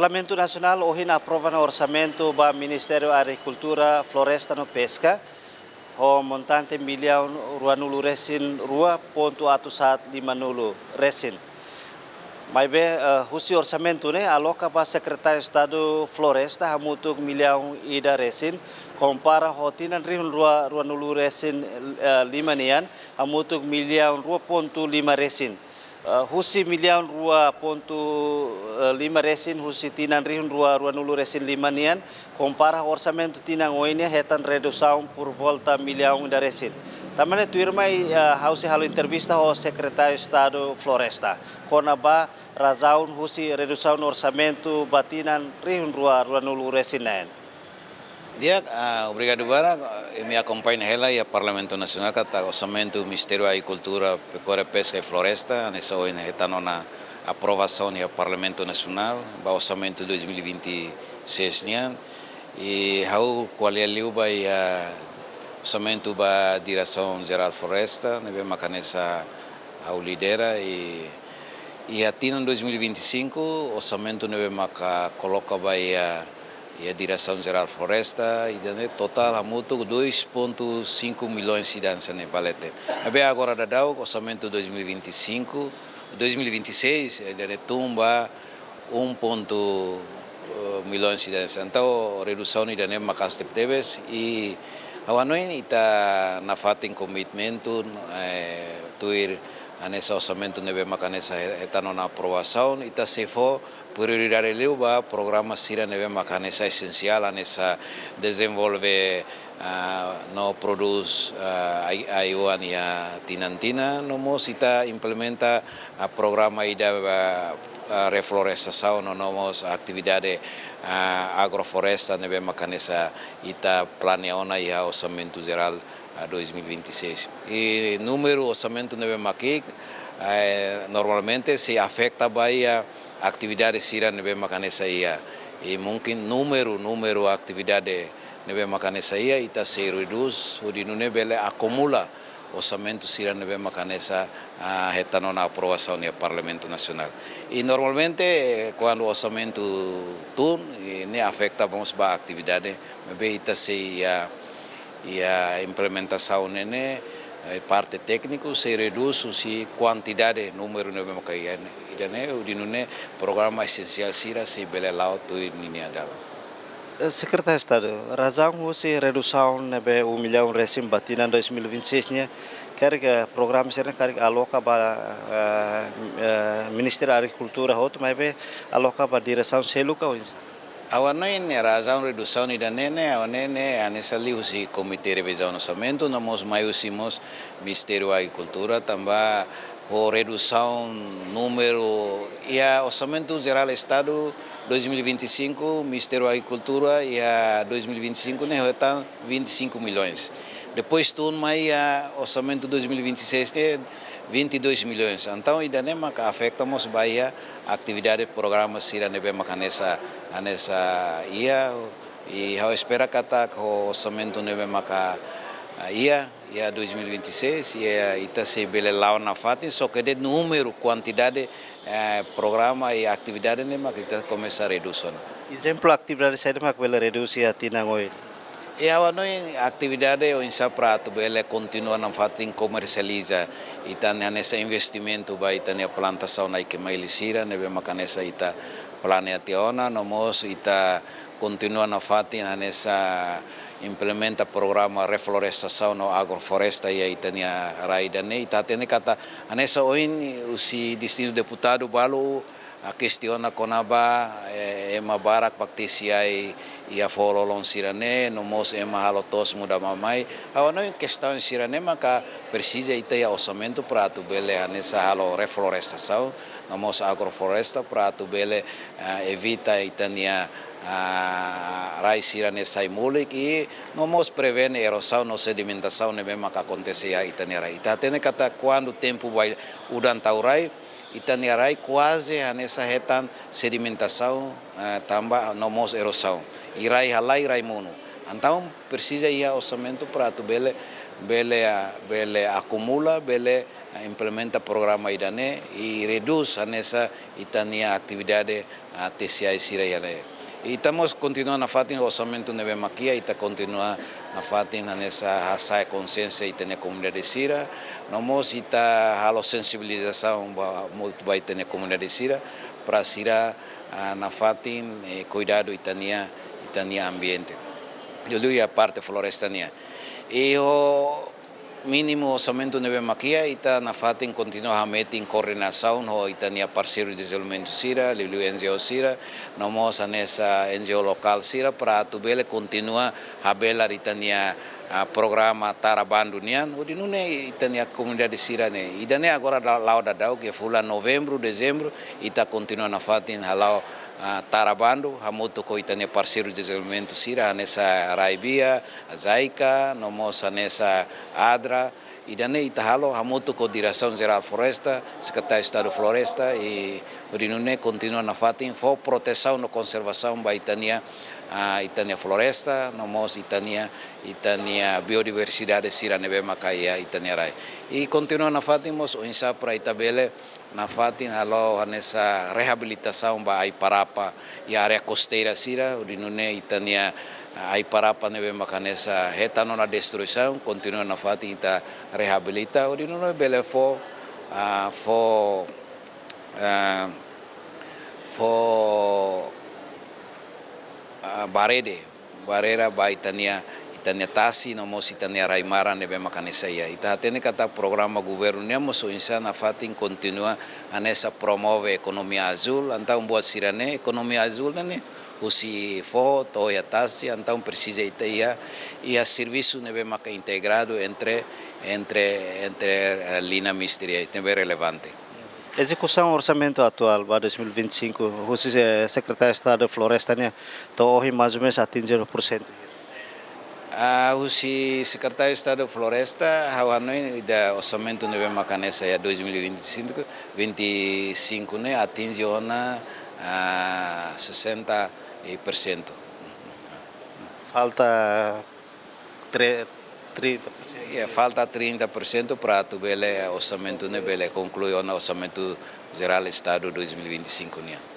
Parlamento Nacional hoje aprova no orçamento do Ministério da Agricultura, Floresta e Pesca o montante milhão ruanulu resin 2,850 resin. Mas bem, o orçamento né aloca para secretário de Estado Floresta hamutuk milhão ida resin compara hotinan rihun ruanulu resin 5 nian hamutuk milhão 2,5 resin. Husi milhão 2,5 resin husi tinan rihun ruanulu resin 5 nian compara orçamento tinang oinya hetan redução por volta milhão da resin. Também tu irmai hausi halu entrevista ao secretário de Estado Floresta. Konaba razão husi redução no orçamento batinan rihun ruanulu resin naen. Dia, obrigado bara, me acompanha ela e o Parlamento Nacional kata orçamento do Ministério da Agricultura, Pecuária, Pesca e Floresta, nessa hoje está na aprovação do Parlamento Nacional, o orçamento 2026 e how qual é o orçamento da Direção Geral Floresta, neve macanesa ao lidera e até em 2025 o orçamento neve maca coloca e a Direção Geral Floresta e total a muito 2,5 milhões de cidadãos ne balete. Abe agora da dau orçamento 2026 ele tumba 1 milhões de cidadãos. Então redução de ne macas teves e awanoin ita na fatin commitmento tuir anessa orçamento neve macanesa etano na aprovação ita se for prioridade leu ba programa sira neve macanesa essencial nessa desenvolver no produz ayuan ya tinantina no mosita implementa a programa ida reflorestação no nomos atividade agrofloresta neve macanesa ita planeona ya orçamento geral 2026 e número orçamento neve maquic normalmente se afeta bahia atividade sira nebe macanesa ia e mungkin número atividade nebe macanesa ia ita se reduz o di nebe acumula orçamento sira nebe macanesa retano na aprovação do Parlamento Nacional e normalmente quando o orçamento turn ne afeta vamos ba atividade nebe ita se ia implementação nene parte técnico se reduz se quantidade número nebe macaia idane udinune programa essencial sira se belelau tu ninia dala. Secretário de Estado, razão husi redução nebe 1 milhão resim batinan 2026 nya quer que programa será quer aloca para Ministério da Agricultura hot mas be aloca para direção seluca hoje. Awanoin razão redução idane awanene anesali husi comitê revisão orçamento namos maiusimos Ministério da Agricultura também o redução número e a orçamento geral Estado 2025 Ministério da Agricultura e a 2025 né está 25 milhões depois tudo mais a orçamento 2026 tem 22 milhões então ainda nem maca afetamos bahia atividade programa sira nebe maca nessa ia e eu espero que o orçamento nebe maca ia 2026 e ita se belelau na fatin só que de número quantidade programa e atividade ne mak kita começar a reduzir. Exemplo atividade sai mak bele reduzir a tinangoi. E awanoi atividade o insa prato bele continua na fatin comercializa ita nessa investimento ba ita ne plantação na que mais lisira nebe makanesa ita planeationa nomos ita continua na fatin nessa implementa programa reflorestação no agrofloresta e aí tem a raida ne ita tem kata anessa oin usi distrito deputado balu a questiona conaba ema barak paktesia e a fololon sirane no mos ema halotos muda mamai awana questão sirane maka precisa ita ya orçamento para tu bele anessa halo reflorestação no mos agrofloresta para tu bele evita itania raisira nessa imulik e não prevene erosão no sedimentação ne mesmo que acontecer aí tanera ita tem que até quando o tempo vai udan taurai itanerai quase nessa retan sedimentação tamba no mos erosão irai halai rai mono Então precisa ir ao orçamento para tu bele acumula, bele implementa programa idane e reduz nessa itania atividade a TCI sira yale. E estamos continuando a fazer o orçamento neve maquia e está continua na fatin nessa essa consciência e ter comunidade sira. Nós está halo sensibilização muito vai ter comunidade sira para sira na fatin cuidado itania ambiente. Eu li a parte florestania. E o mínimo orçamento neve maquia está na fatin continua a meter em coordenação o itania parceiro de desenvolvimento sira, liu NGO sira, nós nessa NGO local sira para tu bele continua a bela itania programa Tarabando nian, o di nune itania comunidade sira ne. Idane agora lá da dau que fula novembro, dezembro, ita continua na fatin halau Tarabando, hamuto ko itania parceiro de desenvolvimento sira nessa Raibia, Zaica, nós nessa Adra, e daí itahalo hamuto ko direção geral floresta, secretário de Estado Floresta e o dinune continua na fatin for proteção no conservação ba itania floresta, nós itania biodiversidade sira nebe makaya itania rai. E continua na fatin mos o insa para itabele na fatin halo nessa reabilitação ba Aiparapa e área costeira sira, o dinune itania Aiparapa neve makanesa retano na destruição, continua na fatin ita reabilita, o dinune bele fo barreira ba itania tasi nós itania raimara neve makanesa ia. Ita tene kata programa governo nemos o insana fatin continua a nessa promove economia azul, então boa sirane economia azul né usi fo to ya tasi, então precisa iteia e a serviço neve maka integrado entre linha mistéria, é bem relevante. Execução do orçamento atual para 2025, o secretário de Estado da Floresta né, hoje mais ou menos atinge 1%. O secretário de Estado da Floresta, o orçamento neve makanesa ya 2025 né atinge ona 60%. Falta 30%. Falta 30% para tu bele orçamento ne bele concluir o orçamento geral Estado 2025 né.